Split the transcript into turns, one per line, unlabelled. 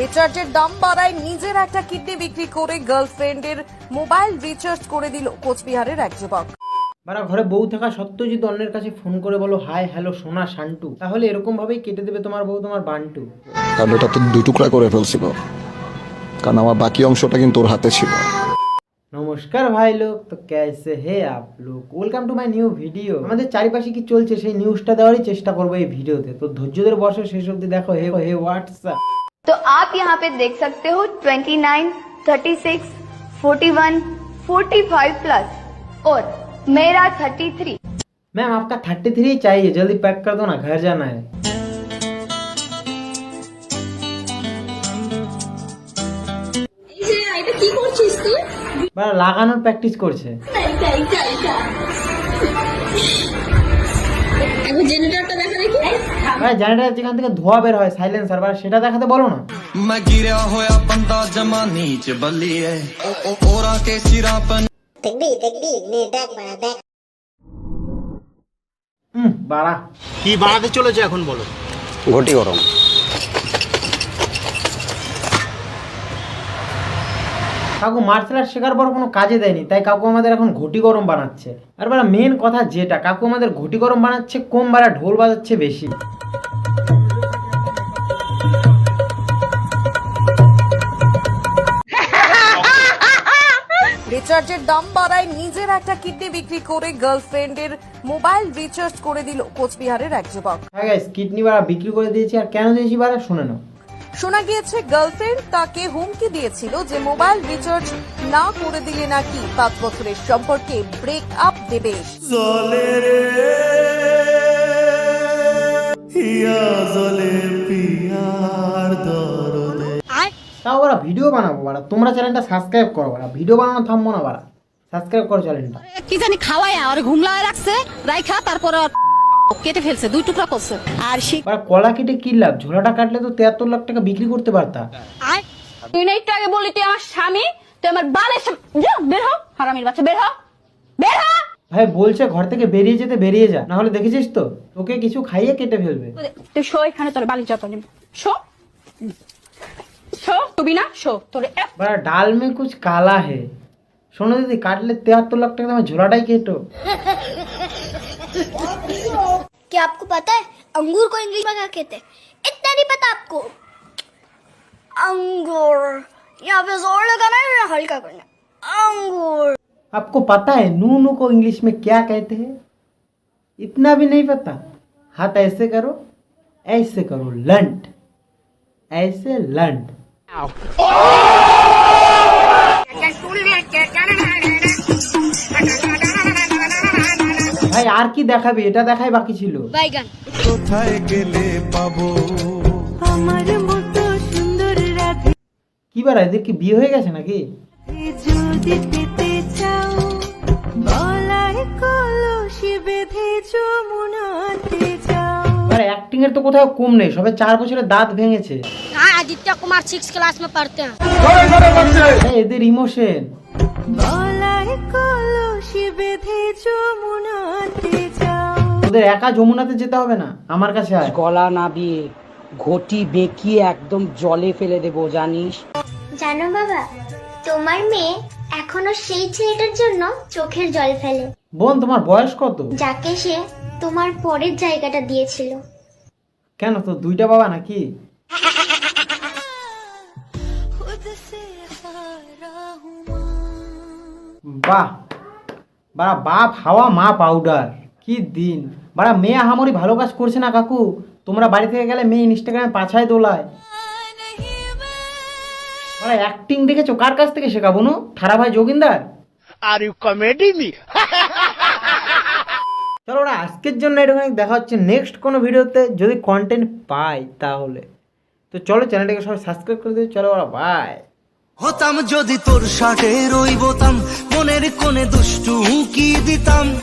রিচার্জের দাম বাড়ায় নিজের একটা কিডনি বিক্রি করে গার্লফ্রেন্ডের মোবাইল রিচার্জ করে দিল কোচবিহারের এক যুবক।
বারা ঘরে বউ থাকা সত্ত্বেও যদি অন্যের কাছে ফোন করে বলো হাই হ্যালো সোনা শান্টু, তাহলে এরকম ভাবেই কেটে দেবে তোমার বউ তোমার বান্টু।
কারণ এটা তো দুই টুকরা করে ফেলছিল, কারণ আমার বাকি অংশটা কিন্তু ওর হাতে ছিল।
নমস্কার ভাই লোক, তো कैसे है आप लोग, welcome to my new video. আমাদের চারিপাশে কি চলছে সেই নিউজটা দেওয়ারই চেষ্টা করবো এই ভিডিওতে, তো ধৈর্য ধরে বসো শেষ অবধি দেখো। হে হোয়াটসঅ্যাপ,
तो आप यहाँ पे देख सकते हो 29, 36, 41, 45 प्लस और मेरा 33।
मैम आपका 33 चाहिए, जल्दी पैक कर दो ना, घर जाना है। বারা লাগানোর প্র্যাকটিস করছে। জেনারেটর যেখান থেকে ধোয়া বের হয় সাইলেন্সার, বারা সেটা দেখাতে বলো না।
मैं गिरा होया बंदा जमा नीच बल्लिए ओरा के सिरापन
বাড়া
কি বানাতে চলেছে এখন বলো?
ঘটি গরম।
কাকু মার্শাল আর্ট শেখার পর কোনো কাজে দেয়নি, তাই কাকু আমাদের এখন ঘটি গরম বানাচ্ছে। আর বারা মেন কথা যেটা, কাকু আমাদের ঘটি গরম বানাচ্ছে কম, বারা ঢোল বাজাচ্ছে বেশি।
রিচার্জের দাম বাড়ায় নিজের একটা কিডনি বিক্রি করে গার্লফ্রেন্ডের মোবাইল রিচার্জ করে দিল কোচবিহারের এক যুবক।
হ্যাঁ গাইস, কিডনি বারা বিক্রি করে দিয়েছি। আর কেন দিয়েছি বারা শুনে নাও।
শোনা গিয়েছে গার্লফ্রেন্ড তাকে হুমকি দিয়েছিল যে মোবাইল রিচার্জ না করে দিলে নাকি 5 বছরের সম্পর্কে ব্রেক আপ দেবে।
তাও বারা ভিডিও বানাবো বারা, তোমরা চ্যানেলটা সাবস্ক্রাইব করো বারা, ভিডিও বানানো থামবো না বারা, সাবস্ক্রাইব করো চ্যানেলটা।
কি জানি খাওয়ায় আর ঘুমলায় রাখছে, রাইখা তারপর কেটে ফেলছে, 2 টুকরা করছে। আর
বারা কলা কেটে কি লাভ, ঝোলাটা কাটলে তো 73 লাখ টাকা বিক্রি করতে পারতা।
তুই না একটু আগে বললি তুই আমার স্বামী, তুই আমার বালের বের হ, হারামির বাচ্চা, বের হ, বের হ।
ভাই বলছে ঘর থেকে বেরিয়ে যেতে, বেরিয়ে যা, না হলে দেখেছিস তো তোকে কিছু খাইয়ে কেটে ফেলবে।
তুই শো এখানে, তোর বালি যত নিম শো শো, তুমি না শো তোর।
বারা ডাল মে কুছ কালা হে। শোনো দিদি, কাটলে 73 লাখ টাকা তোমার ঝোলাটাই কেটো।
क्या आपको पता है अंगूर को इंग्लिश में क्या कहते हैं? इतना नहीं पता आपको? अंगूर। यहाँ पे जोर लगाना है या हल्का करना? अंगूर।
आपको पता है नूनू को इंग्लिश में क्या कहते हैं? इतना भी नहीं पता? हाथ ऐसे करो, ऐसे करो, लंट, ऐसे लंट। ভাই আর কি দেখাবি, এটা দেখাই বাকি ছিল।
बैगन।
কোথায় গেলে পাবো
আমার মতো সুন্দর রাধে
কি বারা এদের কি বিয়ে হয়ে গেছে নাকি?
যদি পেতে চাও গলায় কলসি বেঁধে যমুনাতে যাও।
বারা অ্যাক্টিং এর তো কোথাও কম নেই, সবে 4 বছরের দাঁত ভেঙেছে।
हाँ आदित्य कुमार 6 क्लास में पढ़ते हैं।
এই এদের ইমোশন।
গলায় কলসি বেঁধে যমুনাতে যাও।
ওদের একা যমুনাতে যেতে হবে না, আমার কাছে আয়।
গলা নাবিয়ে ঘটি বেঁকিয়ে একদম জলে ফেলে দেবো, জানিস?
জানো বাবা, তোমার মেয়ে এখনো সেই ছেলেটার জন্য চোখের জল ফেলে
বোন তোমার বয়স কত?
যাকে সে তোমার পরের জায়গাটা দিয়েছিল।
কেন তো দুইটা বাবা নাকি? বাহ বাড়া, বাপ হাওয়া মা পাউডার, কি দিন। বাড়া মেয়ে আহামরি ভালো কাজ করছে না কাকু, তোমরা বাড়ি থেকে গেলে মেয়ে ইনস্টাগ্রামে পাছায় দোলায়। বাড়া অ্যাক্টিং দেখেছো কার কাছ থেকে শেখাবো? নো থারা ভাই Joginder.
Are you comedy me?
চলো ওরা আজকের জন্য এটুখানি, দেখা হচ্ছে নেক্সট কোনো ভিডিওতে, যদি কন্টেন্ট পাই তাহলে। তো চলো চ্যানেলটাকে সবাই সাবস্ক্রাইব করে দিও। চলো ওরা বাই।
হতাম যদি তোর শার্টের ওই বোতাম মনের কোণে দুষ্টু কি দিতাম।